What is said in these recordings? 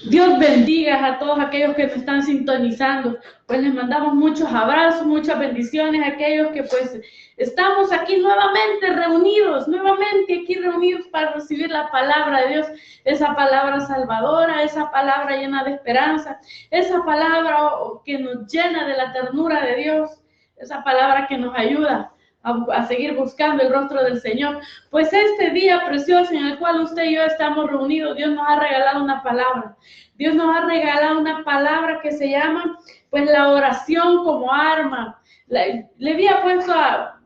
Dios bendiga a todos aquellos que nos están sintonizando. Pues les mandamos muchos abrazos, muchas bendiciones a aquellos que pues estamos aquí nuevamente aquí reunidos para recibir la palabra de Dios, esa palabra salvadora, esa palabra llena de esperanza, esa palabra que nos llena de la ternura de Dios, esa palabra que nos ayuda a seguir buscando el rostro del Señor. Pues este día precioso en el cual usted y yo estamos reunidos, Dios nos ha regalado una palabra. Dios nos ha regalado una palabra que se llama, pues, la oración como arma. Le había puesto a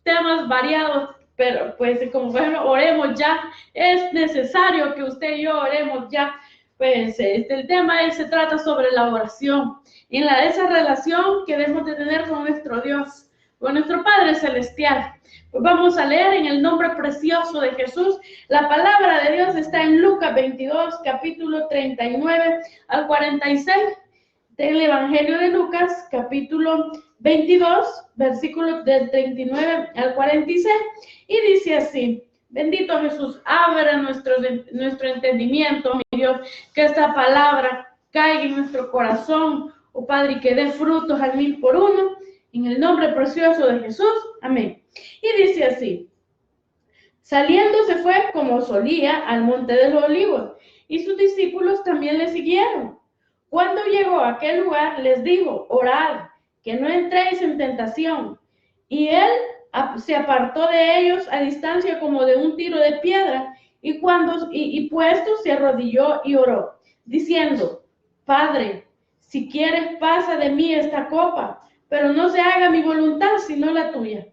temas variados, pero pues como por ejemplo, oremos ya. Es necesario que usted y yo oremos ya. Pues el tema se trata sobre la oración, en esa relación que debemos de tener con nuestro Dios, con nuestro Padre Celestial. Pues vamos a leer en el nombre precioso de Jesús. La palabra de Dios está en Lucas 22, capítulo 39 al 46, del Evangelio de Lucas, capítulo 22, versículos del 39 al 46, y dice así: bendito Jesús, abra nuestro entendimiento, mi Dios, que esta palabra caiga en nuestro corazón, oh Padre, y que dé frutos al 1,000 por uno, en el nombre precioso de Jesús, amén. Y dice así: saliendo se fue como solía al monte de los olivos, y sus discípulos también le siguieron. Cuando llegó a aquel lugar, les dijo: orad, que no entréis en tentación. Y él se apartó de ellos a distancia como de un tiro de piedra, y puesto se arrodilló y oró, diciendo: Padre, si quieres, pasa de mí esta copa, pero no se haga mi voluntad, sino la tuya.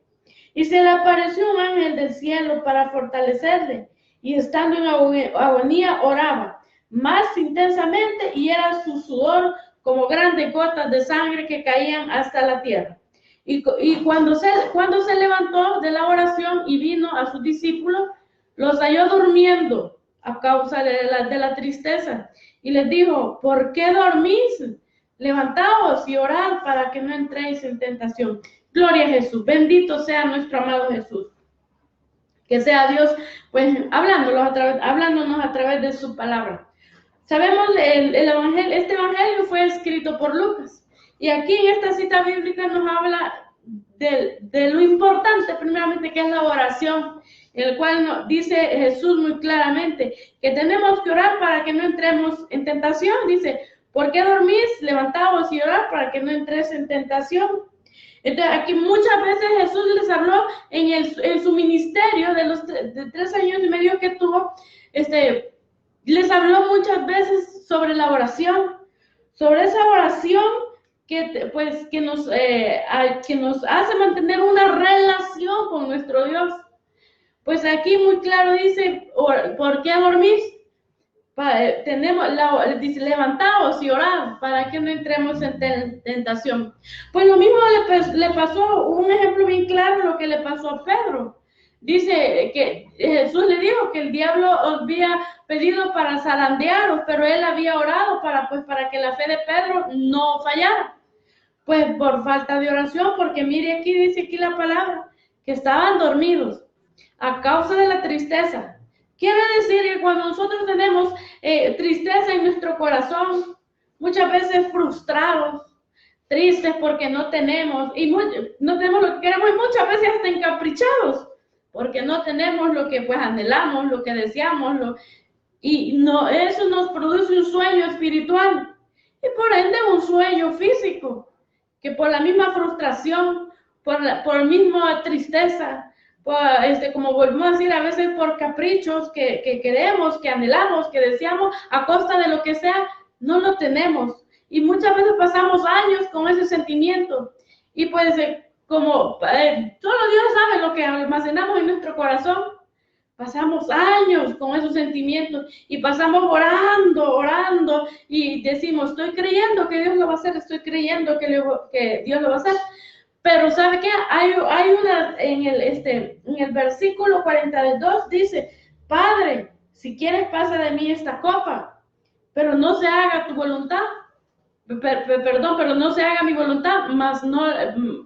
Y se le apareció un ángel del cielo para fortalecerle, y estando en agonía oraba más intensamente, y era su sudor como grandes gotas de sangre que caían hasta la tierra. Y cuando se levantó de la oración y vino a sus discípulos, los halló durmiendo a causa de la tristeza, y les dijo: ¿por qué dormís? Levantaos y orad para que no entréis en tentación. Gloria a Jesús, bendito sea nuestro amado Jesús. Que sea Dios, pues, hablándonos a través de su palabra. Sabemos este evangelio fue escrito por Lucas, y aquí en esta cita bíblica nos habla de lo importante, primeramente, que es la oración, en el cual dice Jesús muy claramente que tenemos que orar para que no entremos en tentación. Dice: ¿por qué dormís? Levantaos y orad para que no entres en tentación. Entonces, aquí muchas veces Jesús les habló en su ministerio de 3 años y medio que tuvo, les habló muchas veces sobre la oración, sobre esa oración que nos hace mantener una relación con nuestro Dios. Pues aquí muy claro dice: ¿por qué dormís? Dice: levantaos y orad para que no entremos en tentación. Pues lo mismo le pasó, un ejemplo bien claro, lo que le pasó a Pedro. Dice que Jesús le dijo que el diablo había pedido para zarandearos, pero él había orado para que la fe de Pedro no fallara. Pues por falta de oración, porque mire, aquí dice aquí la palabra, que estaban dormidos a causa de la tristeza. Quiere decir que cuando nosotros tenemos tristeza en nuestro corazón, muchas veces frustrados, tristes porque no tenemos lo que queremos, y muchas veces hasta encaprichados porque no tenemos lo que pues anhelamos, lo que deseamos, eso nos produce un sueño espiritual, y por ende un sueño físico, que por la misma frustración, por la misma tristeza, como volvemos a decir, a veces por caprichos que queremos, que anhelamos, que deseamos, a costa de lo que sea, no lo tenemos. Y muchas veces pasamos años con ese sentimiento. Y pues, solo Dios sabe lo que almacenamos en nuestro corazón. Pasamos años con esos sentimientos y pasamos orando, y decimos: estoy creyendo que Dios lo va a hacer, estoy creyendo que Dios lo va a hacer. Pero ¿sabe qué? Hay una, en el versículo 42 dice: Padre, si quieres, pasa de mí esta copa, pero no se haga tu voluntad. Pero no se haga mi voluntad, más no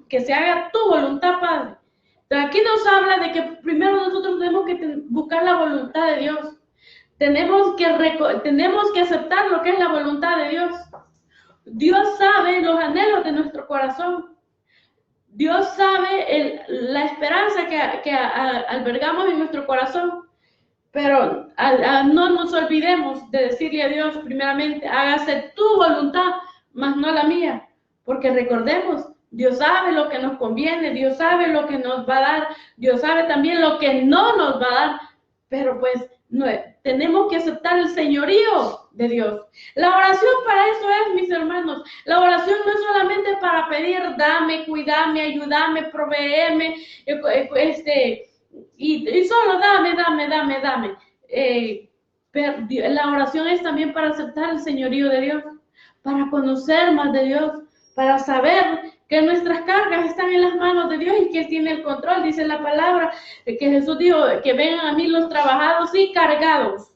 que se haga tu voluntad, Padre. Entonces, aquí nos habla de que primero nosotros tenemos que buscar la voluntad de Dios. tenemos que aceptar lo que es la voluntad de Dios. Dios sabe los anhelos de nuestro corazón. Dios sabe la esperanza que albergamos en nuestro corazón. Pero no nos olvidemos de decirle a Dios, primeramente, hágase tu voluntad, mas no la mía. Porque recordemos, Dios sabe lo que nos conviene, Dios sabe lo que nos va a dar, Dios sabe también lo que no nos va a dar. Pero pues tenemos que aceptar el señorío de Dios. La oración para eso es, mis hermanos. La oración no es solamente para pedir, dame, cuídame, ayúdame, provéeme, y solo dame. Pero la oración es también para aceptar el señorío de Dios, para conocer más de Dios, para saber que nuestras cargas están en las manos de Dios y que Él tiene el control. Dice la palabra que Jesús dijo que vengan a mí los trabajados y cargados.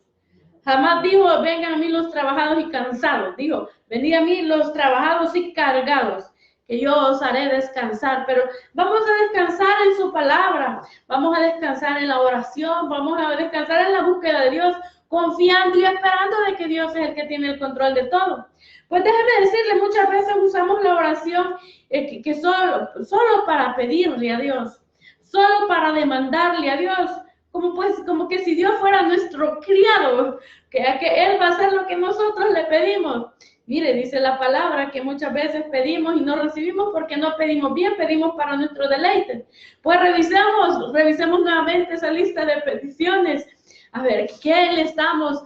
Jamás dijo vengan a mí los trabajados y cansados. Dijo, venid a mí los trabajados y cargados, que yo os haré descansar. Pero vamos a descansar en su palabra, vamos a descansar en la oración, vamos a descansar en la búsqueda de Dios, confiando y esperando de que Dios es el que tiene el control de todo. Pues déjeme decirle, muchas veces usamos la oración que solo para pedirle a Dios, solo para demandarle a Dios, como que si Dios fuera nuestro criado, que Él va a hacer lo que nosotros le pedimos. Mire, dice la palabra que muchas veces pedimos y no recibimos porque no pedimos bien, pedimos para nuestro deleite. Pues revisemos nuevamente esa lista de peticiones. A ver, ¿qué le estamos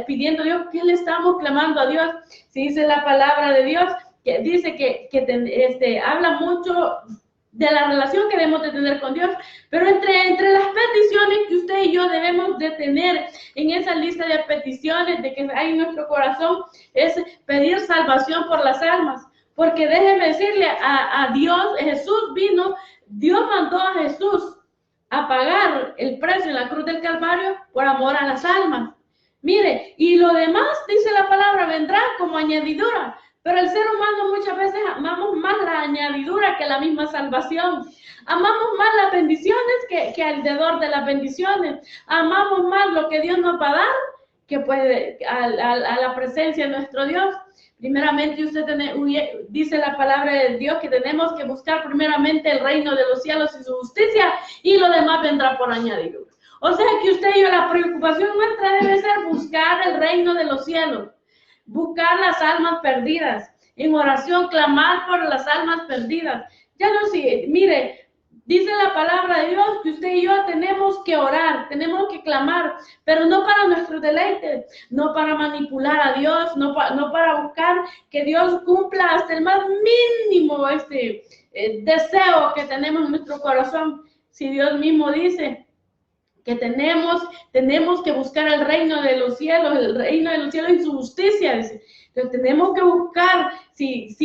pidiendo a Dios? ¿Qué le estamos clamando a Dios? Si dice la palabra de Dios, que dice que habla mucho de la relación que debemos de tener con Dios, pero entre las peticiones que usted y yo debemos de tener en esa lista de peticiones de que hay en nuestro corazón es pedir salvación por las almas, porque déjeme decirle a Dios, Dios mandó a Jesús a pagar el precio en la cruz del Calvario por amor a las almas. Mire, y lo demás, dice la palabra, vendrá como añadidura. Pero el ser humano muchas veces amamos más la añadidura que la misma salvación. Amamos más las bendiciones que alrededor de las bendiciones. Amamos más lo que Dios nos va a dar que puede a la presencia de nuestro Dios. Primeramente, dice la palabra de Dios que tenemos que buscar primeramente el reino de los cielos y su justicia, y lo demás vendrá por añadidura. O sea que usted y yo, la preocupación nuestra debe ser buscar el reino de los cielos, buscar las almas perdidas, en oración clamar por las almas perdidas. Ya no sigue, mire, dice la palabra de Dios que usted y yo tenemos que orar, tenemos que clamar, pero no para nuestro deleite, no para manipular a Dios, no para buscar que Dios cumpla hasta el más mínimo deseo que tenemos en nuestro corazón. Si Dios mismo dice que tenemos que buscar el reino de los cielos y su justicia. Entonces tenemos que buscar, si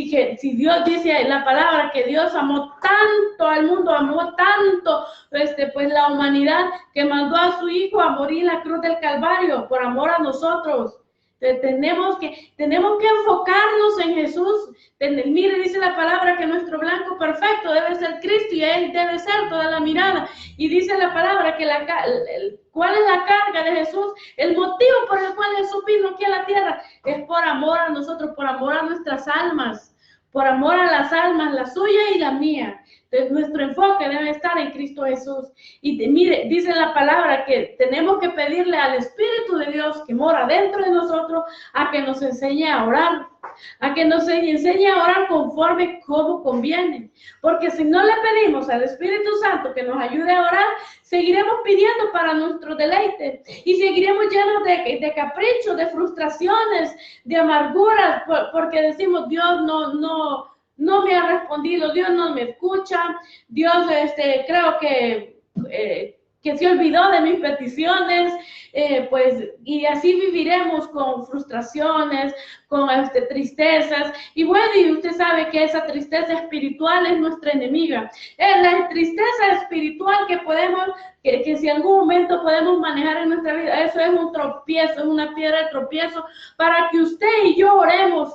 Dios dice la palabra que Dios amó tanto al mundo, amó tanto pues la humanidad, que mandó a su Hijo a morir en la cruz del Calvario por amor a nosotros. Tenemos que enfocarnos en Jesús. Mire, dice la palabra que nuestro blanco perfecto debe ser Cristo, y Él debe ser toda la mirada. Y dice la palabra que ¿cuál es la carga de Jesús? El motivo por el cual Jesús vino aquí a la tierra es por amor a nosotros, por amor a nuestras almas, por amor a las almas, la suya y la mía. Entonces, nuestro enfoque debe estar en Cristo Jesús. Y mire, dice la palabra que tenemos que pedirle al Espíritu de Dios que mora dentro de nosotros a que nos enseñe a orar, a que nos enseñe a orar conforme como conviene. Porque si no le pedimos al Espíritu Santo que nos ayude a orar, seguiremos pidiendo para nuestro deleite y seguiremos llenos de caprichos, de frustraciones, de amarguras, porque decimos, Dios no me ha respondido, Dios no me escucha, Dios creo que se olvidó de mis peticiones, y así viviremos con frustraciones, con tristezas. Y bueno, y usted sabe que esa tristeza espiritual es nuestra enemiga. La tristeza espiritual que si en algún momento podemos manejar en nuestra vida, eso es un tropiezo, es una piedra de tropiezo para que usted y yo oremos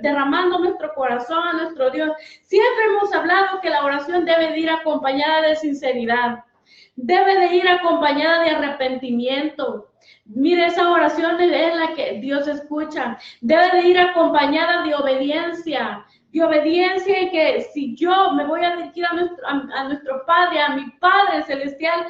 derramando nuestro corazón a nuestro Dios. Siempre hemos hablado que la oración debe ir acompañada de sinceridad. debe de ir acompañada de arrepentimiento. Mire, esa oración es la que Dios escucha. Debe de ir acompañada de obediencia. De obediencia, y que si yo me voy a dirigir a nuestro Padre, a mi Padre Celestial,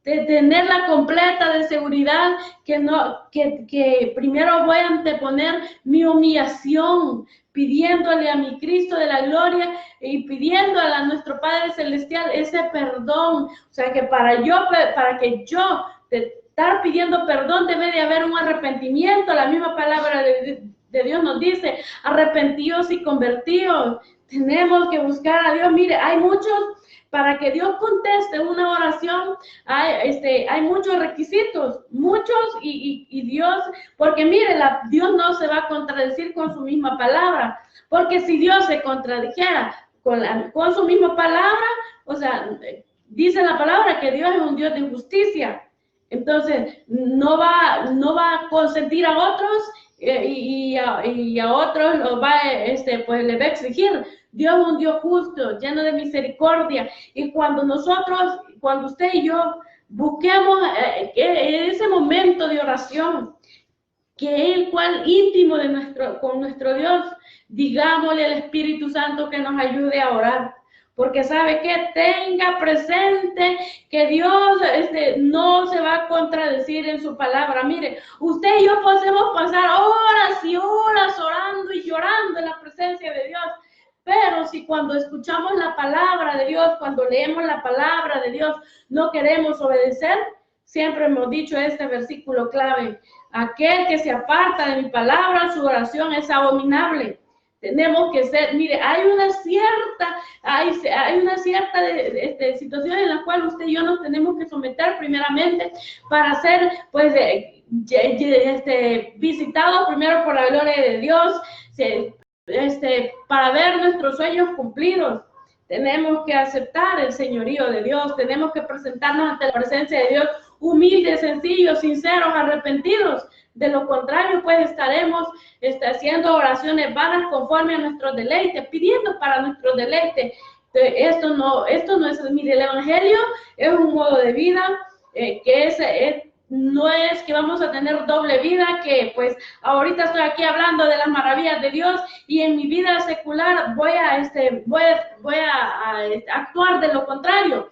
de tener la completa de seguridad que primero voy a anteponer mi humillación, pidiéndole a mi Cristo de la gloria y pidiéndole a nuestro Padre Celestial ese perdón. O sea, que para que yo estar pidiendo perdón debe de haber un arrepentimiento. La misma palabra de Dios nos dice, arrepentíos y convertíos. Tenemos que buscar a Dios. Mire, hay muchos, para que Dios conteste una oración, hay muchos requisitos, y Dios, porque mire, Dios no se va a contradecir con su misma palabra, porque si Dios se contradijera con su misma palabra, o sea, dice la palabra que Dios es un Dios de justicia, entonces no va a consentir a otros y a otros pues le va a exigir. Dios es un Dios justo, lleno de misericordia, y cuando usted y yo busquemos ese momento de oración, que es el cual íntimo con nuestro Dios, digámosle al Espíritu Santo que nos ayude a orar. Porque sabe que tenga presente que Dios no se va a contradecir en su palabra. Mire, usted y yo podemos pasar horas y horas orando y llorando en la presencia de Dios. Pero si cuando escuchamos la palabra de Dios, cuando leemos la palabra de Dios, no queremos obedecer, siempre hemos dicho este versículo clave: aquel que se aparta de mi palabra, su oración es abominable. Tenemos que ser, mire, hay una cierta situación en la cual usted y yo nos tenemos que someter primeramente para ser, pues, visitados primero por la gloria de Dios, para ver nuestros sueños cumplidos. Tenemos que aceptar el señorío de Dios, tenemos que presentarnos ante la presencia de Dios humildes, sencillos, sinceros, arrepentidos. De lo contrario, pues estaremos haciendo oraciones vanas conforme a nuestro deleite, pidiendo para nuestro deleite. Esto no es, mire, el Evangelio es un modo de vida no es que vamos a tener doble vida, que pues ahorita estoy aquí hablando de las maravillas de Dios y en mi vida secular voy a actuar de lo contrario.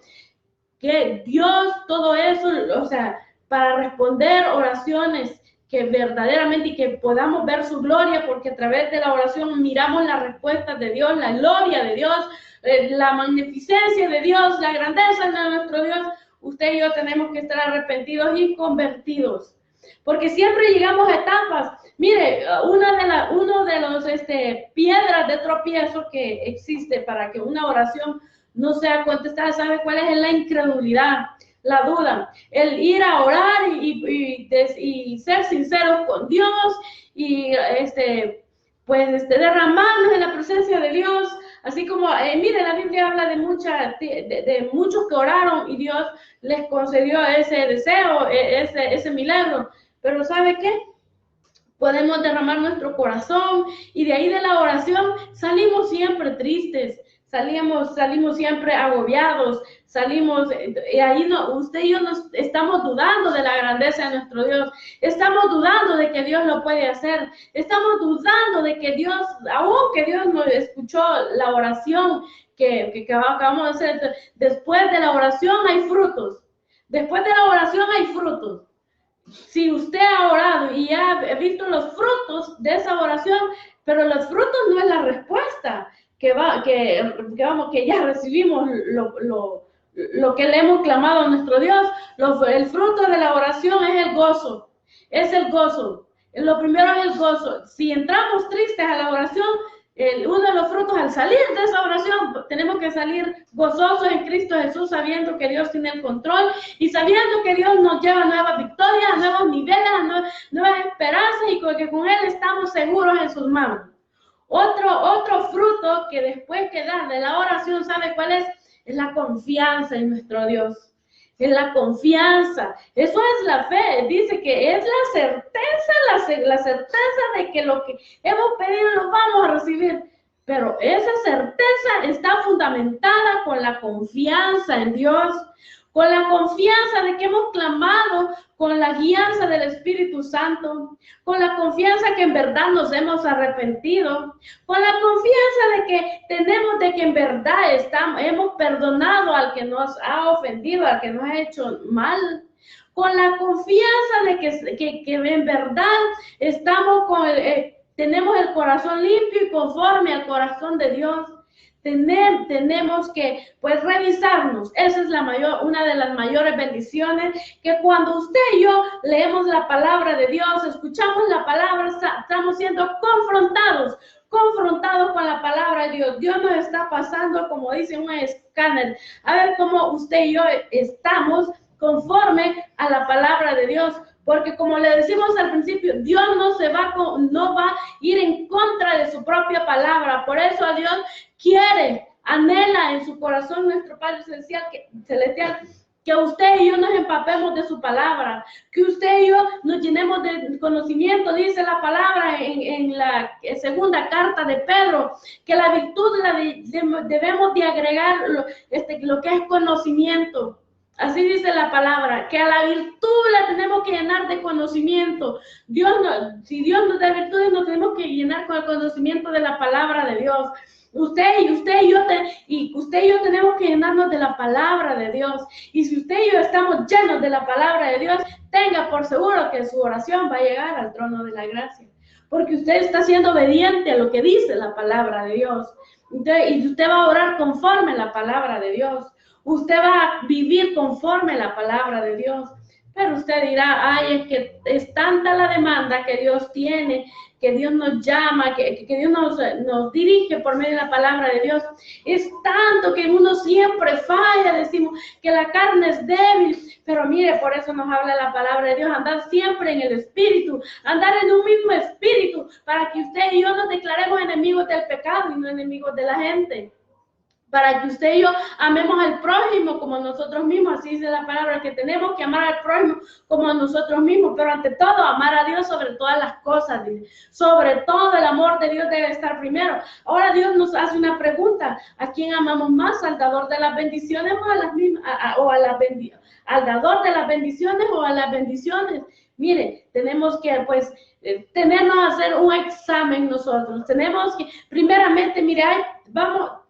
Que Dios, todo eso, o sea, para responder oraciones que verdaderamente y que podamos ver su gloria, porque a través de la oración miramos las respuestas de Dios, la gloria de Dios, la magnificencia de Dios, la grandeza de nuestro Dios. Usted y yo tenemos que estar arrepentidos y convertidos, porque siempre llegamos a etapas. Mire, uno de los piedras de tropiezo que existe para que una oración no sea contestada, ¿sabe cuál es? La incredulidad, la duda, el ir a orar y ser sinceros con Dios y derramarnos en la presencia de Dios. Así como, mire, la Biblia habla de muchos que oraron y Dios les concedió ese deseo, ese milagro. Pero ¿sabe qué? Podemos derramar nuestro corazón y de ahí de la oración salimos siempre tristes, salimos siempre agobiados, y ahí usted y yo estamos dudando de la grandeza de nuestro Dios, estamos dudando de que Dios lo puede hacer, estamos dudando de que Dios, aunque Dios nos escuchó la oración que acabamos de hacer, después de la oración hay frutos, después de la oración hay frutos. Si usted ha orado y ha visto los frutos de esa oración, pero los frutos no es la respuesta, que ya recibimos lo que le hemos clamado a nuestro Dios. El fruto de la oración es el gozo, lo primero es el gozo. Si entramos tristes a la oración, uno de los frutos al salir de esa oración, tenemos que salir gozosos en Cristo Jesús, sabiendo que Dios tiene el control y sabiendo que Dios nos lleva a nuevas victorias, a nuevos niveles, a nuevas esperanzas, y que con Él estamos seguros en sus manos. Otro fruto que después que da de la oración, ¿sabe cuál es? Es la confianza en nuestro Dios. Es la confianza. Eso es la fe. Dice que es la certeza de que lo que hemos pedido lo vamos a recibir. Pero esa certeza está fundamentada con la confianza en Dios. con la confianza de que hemos clamado con la guianza del Espíritu Santo, con la confianza que en verdad nos hemos arrepentido, con la confianza de que tenemos de que en verdad hemos perdonado al que nos ha ofendido, al que nos ha hecho mal, con la confianza de que en verdad estamos tenemos el corazón limpio y conforme al corazón de Dios. Tenemos que pues revisarnos. Esa es una de las mayores bendiciones, que cuando usted y yo leemos la palabra de Dios, escuchamos la palabra, estamos siendo confrontados con la palabra de Dios. Dios nos está pasando, como dice un escáner, a ver cómo usted y yo estamos conforme a la palabra de Dios. Porque como le decimos al principio, Dios no va a ir en contra de su propia palabra. Por eso a Dios anhela en su corazón nuestro Padre Celestial, que usted y yo nos empapemos de su palabra, que usted y yo nos llenemos de conocimiento. Dice la palabra en la segunda carta de Pedro, que la virtud debemos de agregar lo que es conocimiento. Así dice la palabra, que a la virtud la tenemos que llenar de conocimiento. Si Dios nos da virtudes, nos tenemos que llenar con el conocimiento de la palabra de Dios. Usted y yo tenemos que llenarnos de la palabra de Dios. Y si usted y yo estamos llenos de la palabra de Dios, tenga por seguro que su oración va a llegar al trono de la gracia. Porque usted está siendo obediente a lo que dice la palabra de Dios. Y usted va a orar conforme a la palabra de Dios. Usted va a vivir conforme a la palabra de Dios. Pero usted dirá, ay, es que es tanta la demanda que Dios tiene, que Dios nos llama, que Dios nos dirige por medio de la palabra de Dios. Es tanto que uno siempre falla, decimos que la carne es débil. Pero mire, por eso nos habla la palabra de Dios, andar siempre en el Espíritu, andar en un mismo Espíritu, para que usted y yo nos declaremos enemigos del pecado y no enemigos de la gente. Para que usted y yo amemos al prójimo como nosotros mismos. Así dice la palabra, que tenemos que amar al prójimo como nosotros mismos, pero ante todo amar a Dios sobre todas las cosas. Dice. Sobre todo el amor de Dios debe estar primero. Ahora Dios nos hace una pregunta: ¿a quién amamos más? ¿Al dador de las bendiciones o al dador de las bendiciones o a las bendiciones? Mire, tenemos que tenernos a hacer un examen nosotros. Tenemos que, primeramente, mire,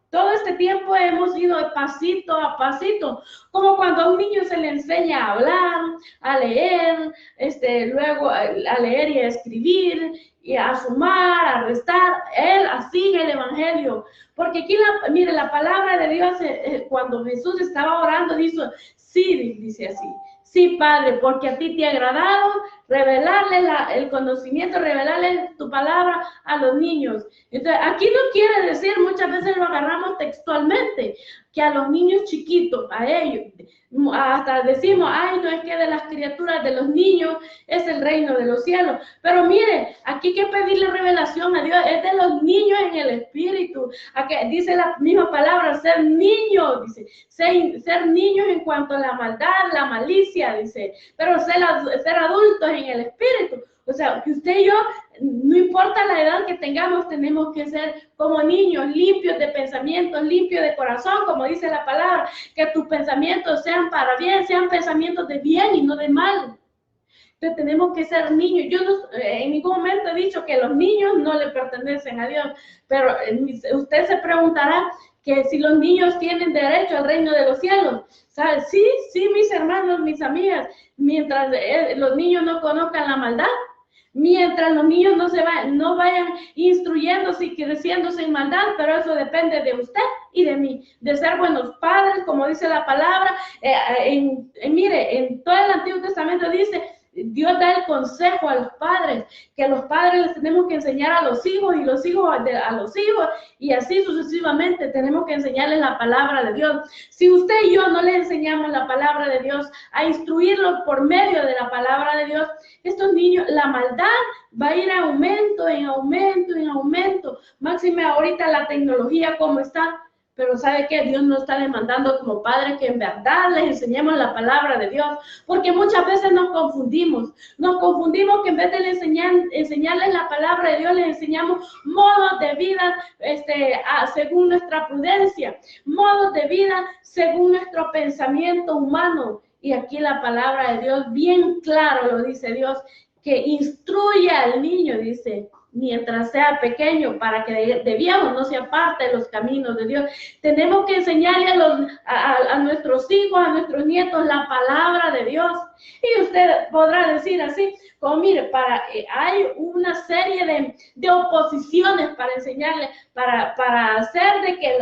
todo este tiempo hemos ido de pasito a pasito, como cuando a un niño se le enseña a hablar, a leer, luego a leer y a escribir, y a sumar, a restar. Él sigue el Evangelio. Porque aquí, mire, la palabra de Dios, cuando Jesús estaba orando, dice así: sí, Padre, porque a ti te ha agradado revelarle el conocimiento, revelarle tu palabra a los niños. Entonces, aquí no quiere decir, muchas veces lo agarramos textualmente, que a los niños chiquitos, a ellos, hasta decimos, ay, no, es que de las criaturas, de los niños, es el reino de los cielos. Pero mire, aquí hay que pedirle revelación a Dios, es de los niños en el Espíritu. Aquí dice la misma palabra, ser niños, dice, ser niños en cuanto a la maldad, la malicia, dice, pero ser adultos en el Espíritu. O sea, que usted y yo, no importa la edad que tengamos, tenemos que ser como niños, limpios de pensamientos, limpios de corazón, como dice la palabra, que tus pensamientos sean para bien, sean pensamientos de bien y no de mal. Entonces tenemos que ser niños. Yo en ningún momento he dicho que los niños no le pertenecen a Dios, pero usted se preguntará que si los niños tienen derecho al reino de los cielos. ¿Sabe? Sí, mis hermanos, mis amigas, mientras los niños no conozcan la maldad, mientras los niños no vayan instruyéndose y creciéndose en maldad, pero eso depende de usted y de mí, de ser buenos padres, como dice la palabra. Mire, en todo el Antiguo Testamento dice, Dios da el consejo a los padres, que los padres les tenemos que enseñar a los hijos y los hijos a los hijos, y así sucesivamente tenemos que enseñarles la palabra de Dios. Si usted y yo no le enseñamos la palabra de Dios, a instruirlos por medio de la palabra de Dios, estos niños, la maldad va a ir en aumento, en aumento, en aumento. Máxime ahorita la tecnología como está. Pero ¿sabe qué? Dios nos está demandando como padres que en verdad les enseñemos la palabra de Dios, porque muchas veces nos confundimos que en vez de enseñarles la palabra de Dios, les enseñamos modos de vida según nuestra prudencia, modos de vida según nuestro pensamiento humano. Y aquí la palabra de Dios, bien claro lo dice Dios, que instruye al niño, dice, mientras sea pequeño, para que de viejo no se aparte de los caminos de Dios. Tenemos que enseñarle a nuestros hijos, a nuestros nietos, la palabra de Dios. Y usted podrá decir así, como mire, hay una serie de oposiciones para enseñarle, para hacer de que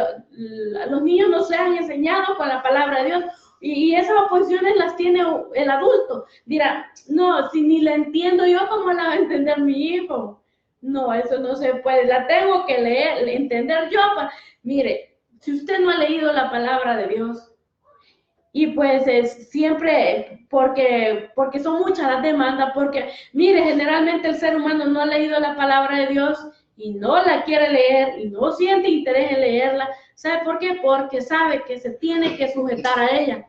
los niños no sean enseñados con la palabra de Dios. Y esas oposiciones las tiene el adulto. Dirá, no, si ni la entiendo yo, ¿cómo la va a entender mi hijo? No, eso no se puede, la tengo que leer, entender yo. Mire, si usted no ha leído la palabra de Dios, y pues es siempre, porque son muchas las demandas, porque mire, generalmente el ser humano no ha leído la palabra de Dios y no la quiere leer y no siente interés en leerla. ¿Sabe por qué? Porque sabe que se tiene que sujetar a ella.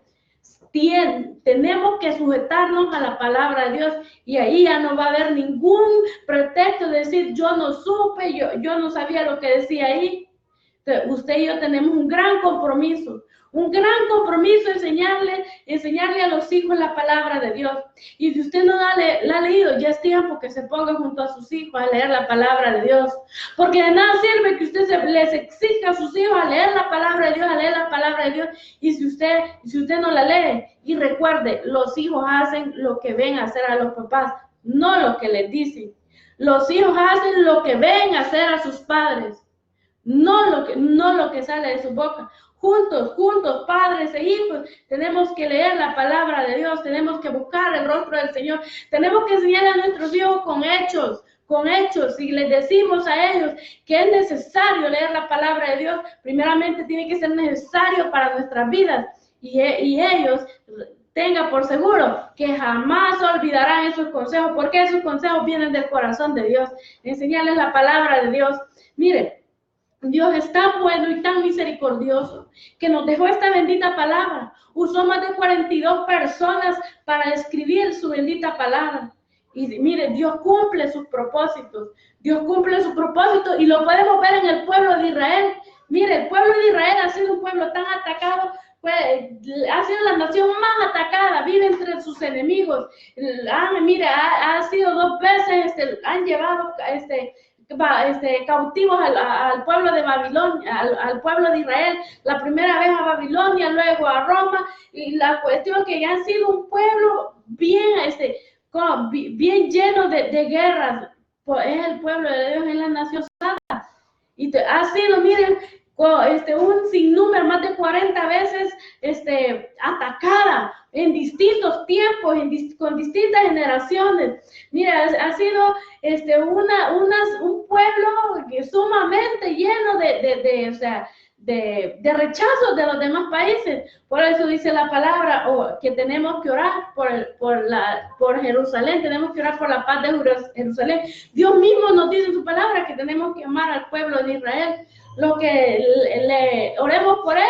Tenemos que sujetarnos a la palabra de Dios, y ahí ya no va a haber ningún pretexto de decir yo no supe, yo no sabía lo que decía ahí. Entonces, usted y yo tenemos un gran compromiso enseñarle a los hijos la palabra de Dios. Y si usted no la ha leído, ya es tiempo que se ponga junto a sus hijos a leer la palabra de Dios, porque de nada sirve que usted les exija a sus hijos a leer la palabra de Dios, y si usted no la lee. Y recuerde, los hijos hacen lo que ven hacer a los papás, no lo que les dicen. Los hijos hacen lo que ven hacer a sus padres, no lo que sale de su boca. Juntos, padres e hijos, tenemos que leer la palabra de Dios, tenemos que buscar el rostro del Señor, tenemos que enseñar a nuestros hijos con hechos. Si les decimos a ellos que es necesario leer la palabra de Dios, primeramente tiene que ser necesario para nuestras vidas, y ellos tenga por seguro que jamás olvidarán esos consejos, porque esos consejos vienen del corazón de Dios. Enseñarles la palabra de Dios. Mire, Dios es tan bueno y tan misericordioso que nos dejó esta bendita palabra. Usó más de 42 personas para escribir su bendita palabra. Y mire, Dios cumple sus propósitos. Y lo podemos ver en el pueblo de Israel. Mire, el pueblo de Israel ha sido un pueblo tan atacado, ha sido la nación más atacada, vive entre sus enemigos. Ha sido 2 veces, han llevado cautivos al pueblo de Babilonia, al pueblo de Israel, la primera vez a Babilonia, luego a Roma, y la cuestión que ya han sido un pueblo bien lleno de guerras. Es el pueblo de Dios, es la nación santa, y ha sido, miren, un sinnúmero, más de 40 veces atacada en distintos tiempos, con distintas generaciones. Mira, ha sido un pueblo sumamente lleno de rechazos de los demás países. Por eso dice la palabra que tenemos que orar por Jerusalén, tenemos que orar por la paz de Jerusalén. Dios mismo nos dice en su palabra que tenemos que amar al pueblo de Israel. Lo que le oremos por él,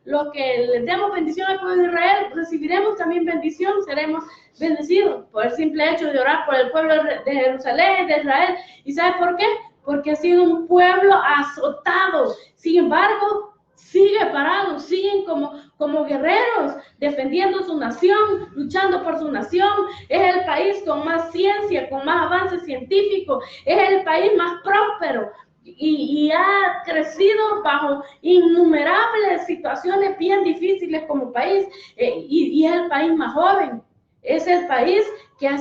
lo que le demos bendición al pueblo de Israel, recibiremos también bendición, seremos bendecidos por el simple hecho de orar por el pueblo de Jerusalén, de Israel. ¿Y sabe por qué? Porque ha sido un pueblo azotado. Sin embargo, sigue parado, siguen como guerreros, defendiendo su nación, luchando por su nación. Es el país con más ciencia, con más avance científico, es el país más próspero. Y ha crecido bajo innumerables situaciones bien difíciles como país, y es el país más joven. Es el país que ha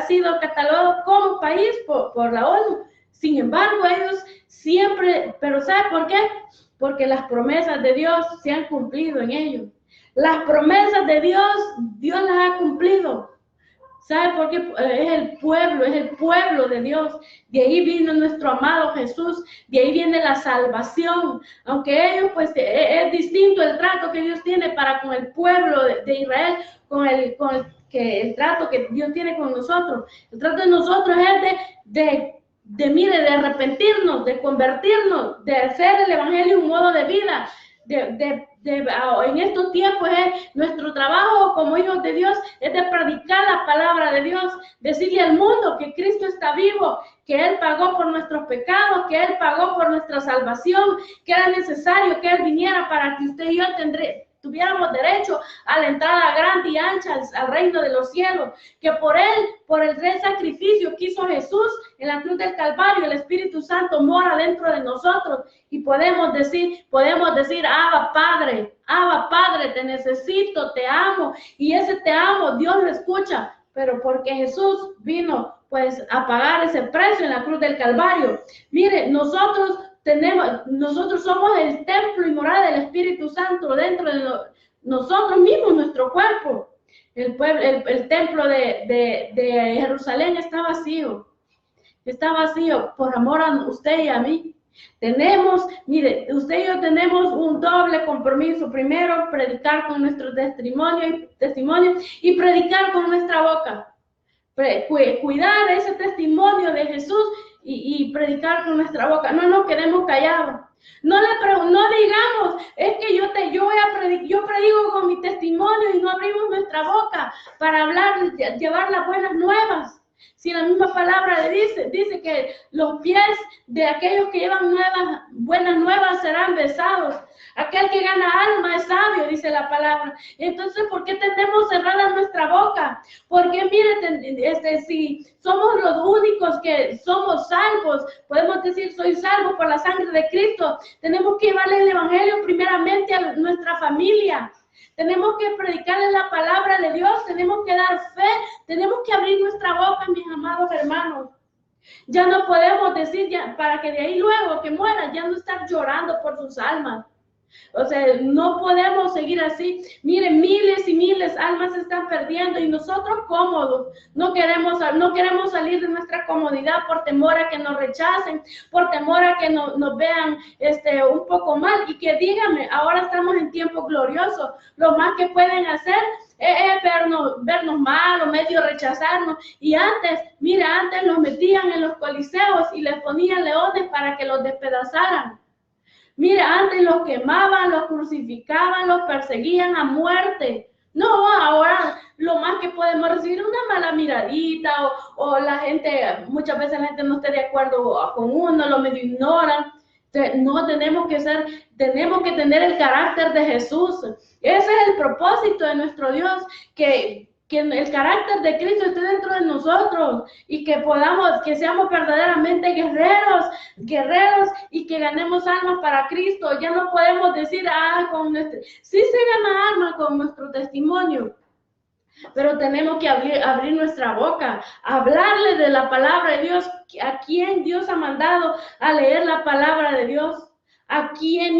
sido catalogado como país por la ONU. Sin embargo, ellos siempre, pero ¿sabe por qué? Porque las promesas de Dios se han cumplido en ellos. Las promesas de Dios las ha cumplido. ¿Sabe por qué? Es el pueblo de Dios. De ahí vino nuestro amado Jesús, de ahí viene la salvación. Aunque ellos, pues, es distinto el trato que Dios tiene para con el pueblo de Israel, con el trato que Dios tiene con nosotros. El trato de nosotros es de arrepentirnos, de convertirnos, de hacer el evangelio un modo de vida. En estos tiempos nuestro trabajo como hijos de Dios es de predicar la palabra de Dios, decirle al mundo que Cristo está vivo, que Él pagó por nuestros pecados, que Él pagó por nuestra salvación, que era necesario que Él viniera para que usted y yo tuviéramos derecho a la entrada grande y ancha al reino de los cielos, que por el gran sacrificio que hizo Jesús en la cruz del Calvario, el Espíritu Santo mora dentro de nosotros y podemos decir, Abba Padre, te necesito, te amo, y ese te amo, Dios lo escucha, pero porque Jesús vino pues a pagar ese precio en la cruz del Calvario. Mire, nosotros somos el templo y morada del Espíritu Santo dentro de nosotros mismos, nuestro cuerpo. El templo de Jerusalén está vacío por amor a usted y a mí. Usted y yo tenemos un doble compromiso. Primero, predicar con nuestro testimonio y predicar con nuestra boca. Cuidar ese testimonio de Jesús y predicar con nuestra boca. No nos quedemos callados. No digamos, es que yo predico con mi testimonio y no abrimos nuestra boca para hablar, llevar las buenas nuevas. Si la misma palabra dice que los pies de aquellos que llevan buenas nuevas serán besados. Aquel que gana alma es sabio, dice la palabra. Entonces, ¿por qué tenemos cerrada nuestra boca? Porque mire, si somos los únicos que somos salvos, podemos decir, soy salvo por la sangre de Cristo. Tenemos que llevarle el evangelio primeramente a nuestra familia. Tenemos que predicarle la palabra de Dios, tenemos que dar fe, tenemos que abrir nuestra boca, mis amados hermanos. Ya no podemos decir, para que de ahí luego que muera, ya no estar llorando por sus almas. O sea, no podemos seguir así. Miren, miles y miles de almas se están perdiendo y nosotros cómodos. No queremos salir de nuestra comodidad por temor a que nos rechacen, por temor a que nos vean un poco mal. Y que díganme, ahora estamos en tiempo glorioso. Lo más que pueden hacer es vernos mal o medio rechazarnos. Y antes los metían en los coliseos y les ponían leones para que los despedazaran. Mira, antes los quemaban, los crucificaban, los perseguían a muerte. No, ahora lo más que podemos recibir es una mala miradita o la gente, muchas veces la gente no está de acuerdo con uno, lo medio ignoran. No tenemos que tener el carácter de Jesús. Ese es el propósito de nuestro Dios, que el carácter de Cristo esté dentro de nosotros y que seamos verdaderamente guerreros y que ganemos almas para Cristo. Ya no podemos decir, sí se gana alma con nuestro testimonio, pero tenemos que abrir nuestra boca, hablarle de la palabra de Dios, a quien Dios ha mandado a leer la palabra de Dios. A quien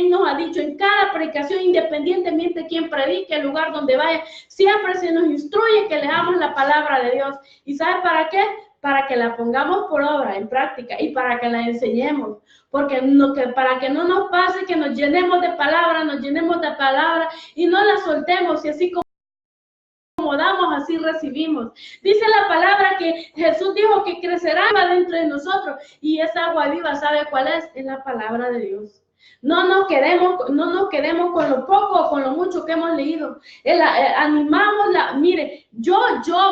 nos ha dicho en cada predicación, independientemente de quién predique, el lugar donde vaya, siempre se nos instruye que leamos la palabra de Dios. ¿Y sabe para qué? Para que la pongamos por obra, en práctica, y para que la enseñemos. Para que no nos pase que nos llenemos de palabras y no la soltemos, y así como damos, así recibimos. Dice la palabra que Jesús dijo que crecerá dentro de nosotros, y esa agua viva, ¿sabe cuál es? Es la palabra de Dios. No nos quedemos con lo poco o con lo mucho que hemos leído. Mire, yo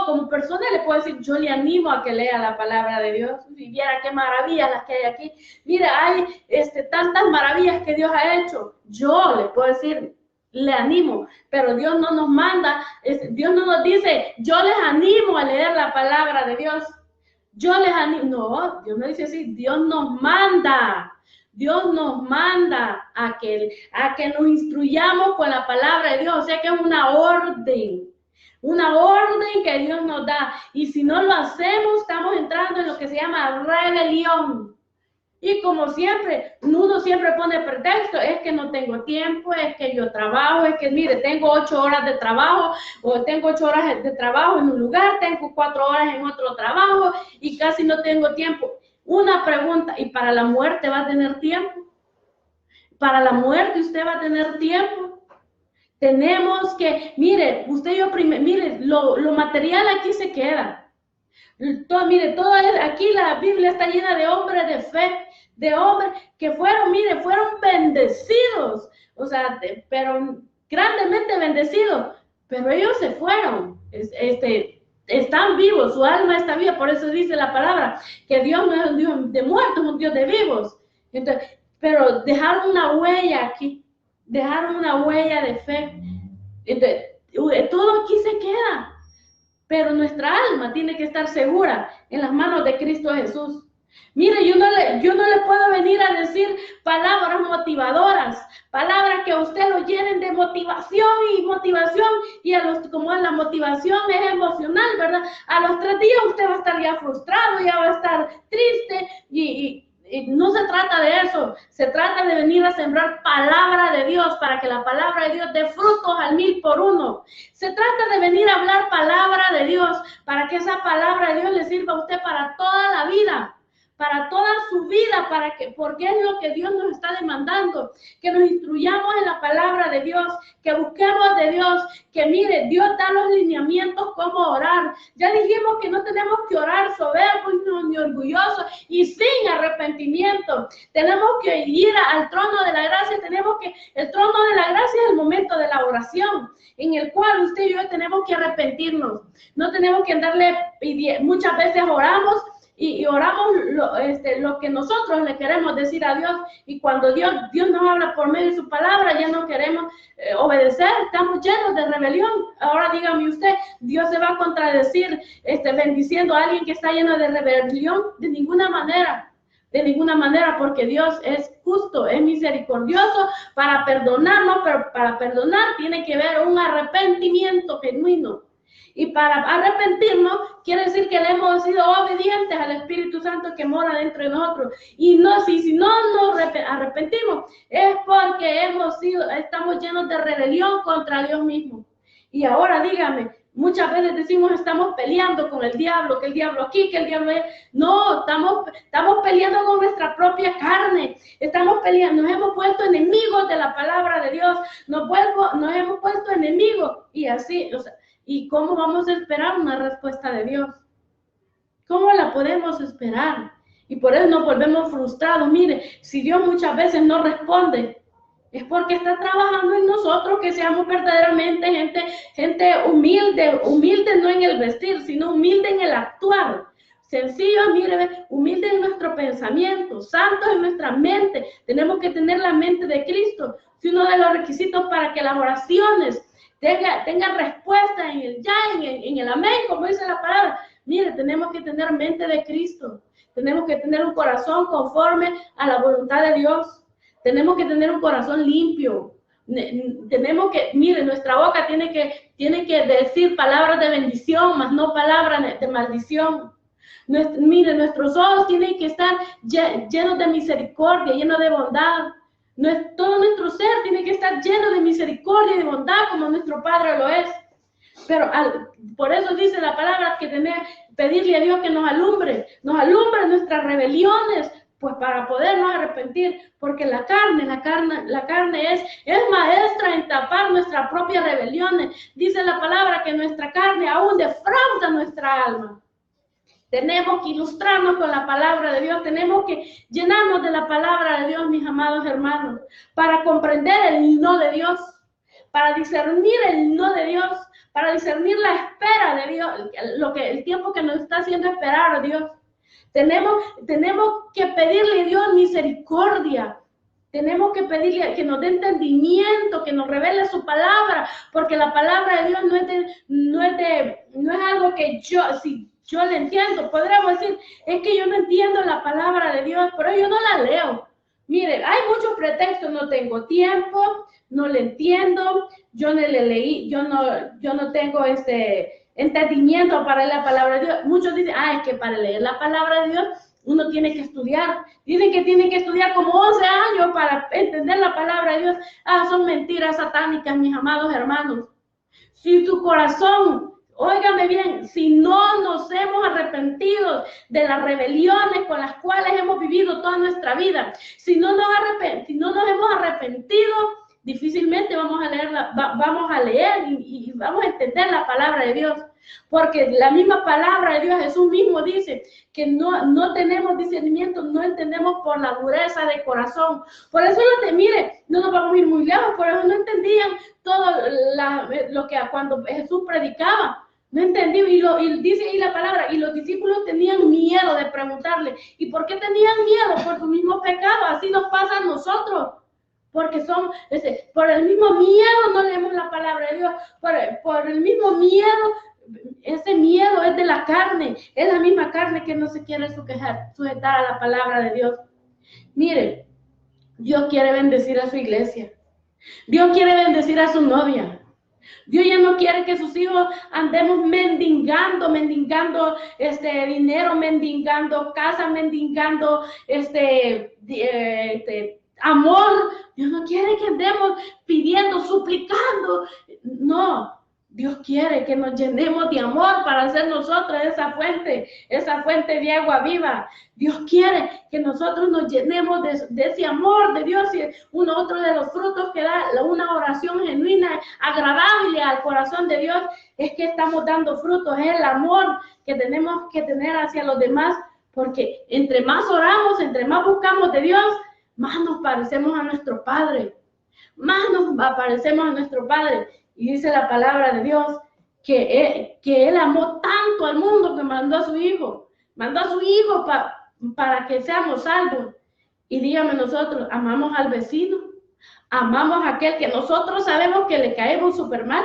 como persona le puedo decir, yo le animo a que lea la palabra de Dios. Y viera qué maravillas las que hay aquí. Mire, hay tantas maravillas que Dios ha hecho. Yo le puedo decir, le animo, pero Dios no nos manda, Dios no nos dice, yo les animo a leer la palabra de Dios. Yo les animo, no, Dios no dice así, Dios nos manda a que nos instruyamos con la palabra de Dios. O sea que es una orden que Dios nos da, y si no lo hacemos, estamos entrando en lo que se llama rebelión. Y como siempre, uno siempre pone pretexto, es que no tengo tiempo, es que yo trabajo, es que mire, tengo 8 horas de trabajo, o tengo 8 horas de trabajo en un lugar, tengo 4 horas en otro trabajo y casi no tengo tiempo. Una pregunta, ¿y para la muerte va a tener tiempo? ¿Para la muerte usted va a tener tiempo? Tenemos que, mire, lo material aquí se queda. Mire, aquí la Biblia está llena de hombres de fe, de hombres que fueron, mire, fueron bendecidos, o sea, pero grandemente bendecidos, pero ellos se fueron, están vivos, su alma está viva, por eso dice la palabra, que Dios no es un Dios de muertos, es un Dios de vivos. Entonces, pero dejaron una huella aquí, dejaron una huella de fe. Entonces, todo aquí se queda, pero nuestra alma tiene que estar segura en las manos de Cristo Jesús. Mire, yo no le puedo venir a decir palabras motivadoras, palabras que a usted lo llenen de motivación, y como la motivación es emocional, ¿verdad? A los 3 días usted va a estar ya frustrado, ya va a estar triste, y no se trata de eso, se trata de venir a sembrar palabra de Dios para que la palabra de Dios dé frutos al 1000 por 1. Se trata de venir a hablar palabra de Dios para que esa palabra de Dios le sirva a usted para toda la vida, para toda su vida, porque es lo que Dios nos está demandando, que nos instruyamos en la palabra de Dios, que busquemos de Dios, que mire, Dios da los lineamientos cómo orar. Ya dijimos que no tenemos que orar soberbios ni orgullosos y sin arrepentimiento. Tenemos que ir al trono de la gracia, el trono de la gracia es el momento de la oración, en el cual usted y yo tenemos que arrepentirnos. No tenemos que andarle pidiendo, muchas veces oramos, y oramos lo que nosotros le queremos decir a Dios, y cuando Dios nos habla por medio de su palabra, ya no queremos obedecer, estamos llenos de rebelión. Ahora dígame usted, ¿Dios se va a contradecir bendiciendo a alguien que está lleno de rebelión? De ninguna manera, porque Dios es justo, es misericordioso para perdonarnos, pero para perdonar tiene que haber un arrepentimiento genuino. Y para arrepentirnos quiere decir que le hemos sido obedientes al Espíritu Santo que mora dentro de nosotros. Y si no nos arrepentimos, es porque estamos llenos de rebelión contra Dios mismo. Y ahora dígame, muchas veces decimos estamos peleando con el diablo, que el diablo aquí, que el diablo allá. No, estamos peleando con nuestra propia carne. Estamos peleando, nos hemos puesto enemigos de la palabra de Dios. Nos hemos puesto enemigos, y así, ¿y cómo vamos a esperar una respuesta de Dios? ¿Cómo la podemos esperar? Y por eso nos volvemos frustrados. Mire, si Dios muchas veces no responde, es porque está trabajando en nosotros, que seamos verdaderamente gente humilde no en el vestir, sino humilde en el actuar. Sencillo, mire, humilde en nuestro pensamiento, santos en nuestra mente. Tenemos que tener la mente de Cristo. Es uno de los requisitos para que las oraciones tengan respuesta en el amén, como dice la palabra. Mire, tenemos que tener mente de Cristo. Tenemos que tener un corazón conforme a la voluntad de Dios. Tenemos que tener un corazón limpio. Mire, nuestra boca tiene que decir palabras de bendición, más no palabras de maldición. Mire, nuestros ojos tienen que estar llenos de misericordia, llenos de bondad. Todo nuestro ser tiene que estar lleno de misericordia y de bondad, como nuestro Padre lo es. Pero por eso dice la palabra que pedirle a Dios que nos alumbre nuestras rebeliones, pues para podernos arrepentir, porque la carne es maestra en tapar nuestras propias rebeliones. Dice la palabra que nuestra carne aún defrauda nuestra alma. Tenemos que ilustrarnos con la palabra de Dios, tenemos que llenarnos de la palabra de Dios, mis amados hermanos, para comprender el no de Dios, para discernir el no de Dios, para discernir la espera de Dios, el tiempo que nos está haciendo esperar a Dios. Tenemos que pedirle a Dios misericordia. Tenemos que pedirle que nos dé entendimiento, que nos revele su palabra, porque la palabra de Dios no es algo que yo le entiendo. Podríamos decir, es que yo no entiendo la palabra de Dios, pero yo no la leo. Mire, hay muchos pretextos: no tengo tiempo, no le entiendo, yo no le leí, yo no tengo entendimiento para leer la palabra de Dios. Muchos dicen, es que para leer la palabra de Dios uno tiene que estudiar. Dicen que tienen que estudiar como 11 años para entender la palabra de Dios. Son mentiras satánicas, mis amados hermanos. Si tu corazón, óigame bien, si no nos hemos arrepentido de las rebeliones con las cuales hemos vivido toda nuestra vida, si no nos hemos arrepentido difícilmente vamos a leer y vamos a entender la palabra de Dios. Porque la misma palabra de Dios, Jesús mismo dice que no tenemos discernimiento, no entendemos por la dureza de corazón. Por eso, mire, no nos vamos a ir muy lejos, por eso no entendían todo lo que cuando Jesús predicaba. No entendí, y dice ahí la palabra, y los discípulos tenían miedo de preguntarle. ¿Y por qué tenían miedo? Por su mismo pecado. Así nos pasa a nosotros. Porque por el mismo miedo no leemos la palabra de Dios. Por el mismo miedo, ese miedo es de la carne. Es la misma carne que no se quiere sujetar a la palabra de Dios. Mire, Dios quiere bendecir a su iglesia. Dios quiere bendecir a su novia. Dios ya no quiere que sus hijos andemos mendigando dinero, mendigando casa, mendigando amor. Dios no quiere que andemos pidiendo, suplicando. No, Dios quiere que nos llenemos de amor para hacer nosotros esa fuente de agua viva. Dios quiere que nosotros nos llenemos de ese amor de Dios. Y otro de los frutos que da una oración genuina, agradable al corazón de Dios, es que estamos dando frutos. Es el amor que tenemos que tener hacia los demás, porque entre más oramos, entre más buscamos de Dios, más nos parecemos a nuestro Padre. Más nos parecemos a nuestro Padre. Y dice la palabra de Dios que Él amó tanto al mundo que mandó a su Hijo. Mandó a su Hijo para que seamos salvos. Y dígame, nosotros amamos al vecino. Amamos a aquel que nosotros sabemos que le caemos súper mal.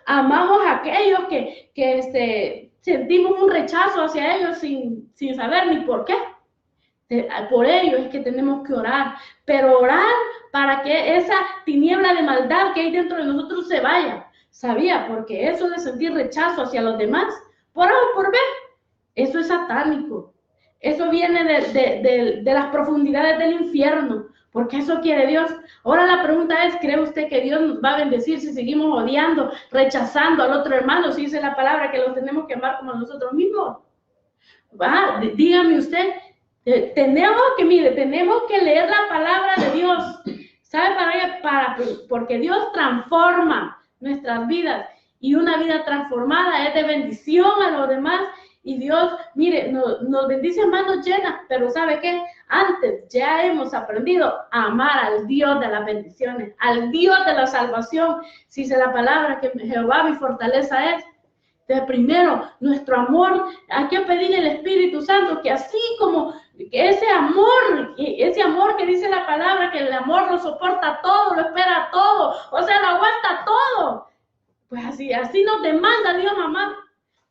Amamos a aquellos que sentimos un rechazo hacia ellos sin saber ni por qué. Por ello es que tenemos que orar, pero orar para que esa tiniebla de maldad que hay dentro de nosotros se vaya. ¿Sabía? Porque eso de sentir rechazo hacia los demás, por A o por B, eso es satánico. Eso viene de las profundidades del infierno, porque eso quiere Dios. Ahora la pregunta es, ¿cree usted que Dios nos va a bendecir si seguimos odiando, rechazando al otro hermano? Si dice la palabra que los tenemos que amar como a nosotros mismos. Dígame usted. Tenemos que leer la palabra de Dios. ¿Sabe? Porque Dios transforma nuestras vidas. Y una vida transformada es de bendición a los demás. Y Dios, mire, nos bendice a manos llenas. Pero ¿sabe qué? Antes ya hemos aprendido a amar al Dios de las bendiciones, al Dios de la salvación. Si dice la palabra que Jehová mi fortaleza es. Entonces, primero, nuestro amor, hay que pedirle al Espíritu Santo que así como ese amor que dice la palabra, que el amor lo soporta todo, lo espera todo, o sea, lo aguanta todo. Pues así nos demanda Dios, mamá.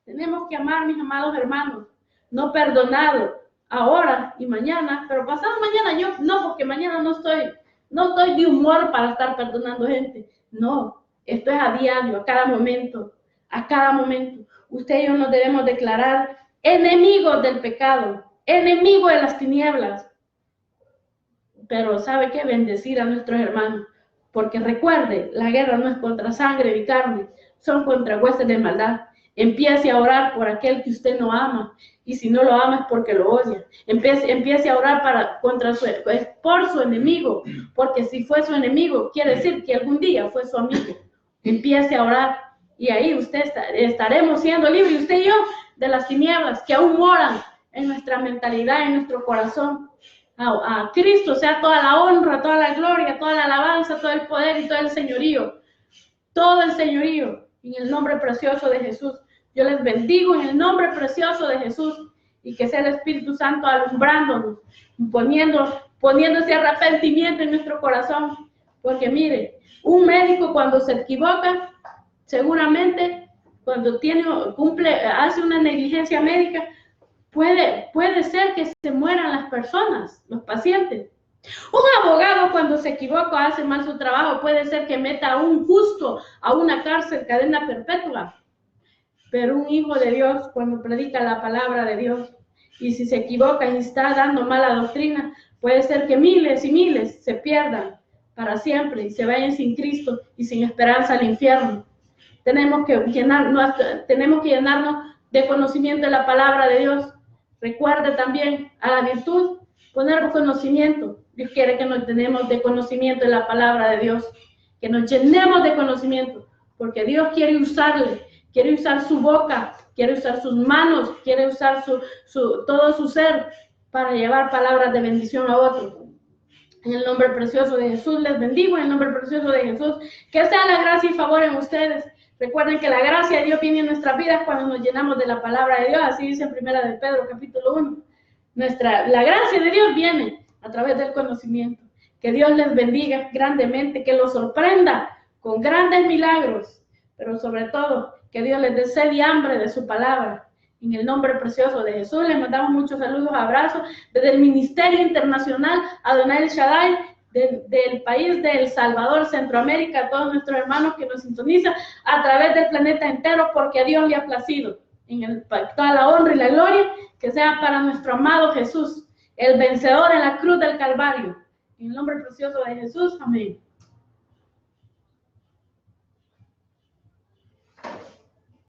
Tenemos que amar, mis amados hermanos, no perdonados ahora y mañana, pero pasado mañana yo no, porque mañana no estoy de humor para estar perdonando gente. No, esto es a diario, a cada momento. A cada momento, usted y yo nos debemos declarar enemigos del pecado, enemigos de las tinieblas. Pero ¿sabe qué? Bendecir a nuestros hermanos. Porque recuerde, la guerra no es contra sangre y carne, son contra huestes de maldad. Empiece a orar por aquel que usted no ama. Y si no lo ama es porque lo odia. Empiece a orar por su enemigo. Porque si fue su enemigo, quiere decir que algún día fue su amigo. Empiece a orar. Y ahí estaremos siendo libres, usted y yo, de las tinieblas que aún moran en nuestra mentalidad, en nuestro corazón. A Cristo sea toda la honra, toda la gloria, toda la alabanza, todo el poder y todo el señorío. Todo el señorío, en el nombre precioso de Jesús. Yo les bendigo en el nombre precioso de Jesús. Y que sea el Espíritu Santo alumbrándonos, poniendo ese arrepentimiento en nuestro corazón. Porque mire, un médico cuando se equivoca, seguramente cuando hace una negligencia médica, puede ser que se mueran las personas, los pacientes. Un abogado cuando se equivoca, hace mal su trabajo, puede ser que meta a un justo a una cárcel, cadena perpetua. Pero un hijo de Dios, cuando predica la palabra de Dios, y si se equivoca y está dando mala doctrina, puede ser que miles y miles se pierdan para siempre y se vayan sin Cristo y sin esperanza al infierno. Tenemos que llenarnos de conocimiento de la palabra de Dios. Recuerde también a la virtud poner conocimiento. Dios quiere que nos llenemos de conocimiento de la palabra de Dios, que nos llenemos de conocimiento, porque Dios quiere usarle, quiere usar su boca, quiere usar sus manos, quiere usar todo su ser para llevar palabras de bendición a otros. En el nombre precioso de Jesús les bendigo, en el nombre precioso de Jesús, que sea la gracia y favor en ustedes. Recuerden que la gracia de Dios viene en nuestras vidas cuando nos llenamos de la palabra de Dios, así dice en 1 de Pedro, capítulo 1. La gracia de Dios viene a través del conocimiento. Que Dios les bendiga grandemente, que los sorprenda con grandes milagros, pero sobre todo, que Dios les dé sed y hambre de su palabra. En el nombre precioso de Jesús, les mandamos muchos saludos, abrazos desde el Ministerio Internacional Adonai El Shaddai, del país de El Salvador, Centroamérica, a todos nuestros hermanos que nos sintonizan a través del planeta entero, porque a Dios le ha placido. Toda la honra y la gloria que sea para nuestro amado Jesús, el vencedor en la cruz del Calvario. En el nombre precioso de Jesús, amén.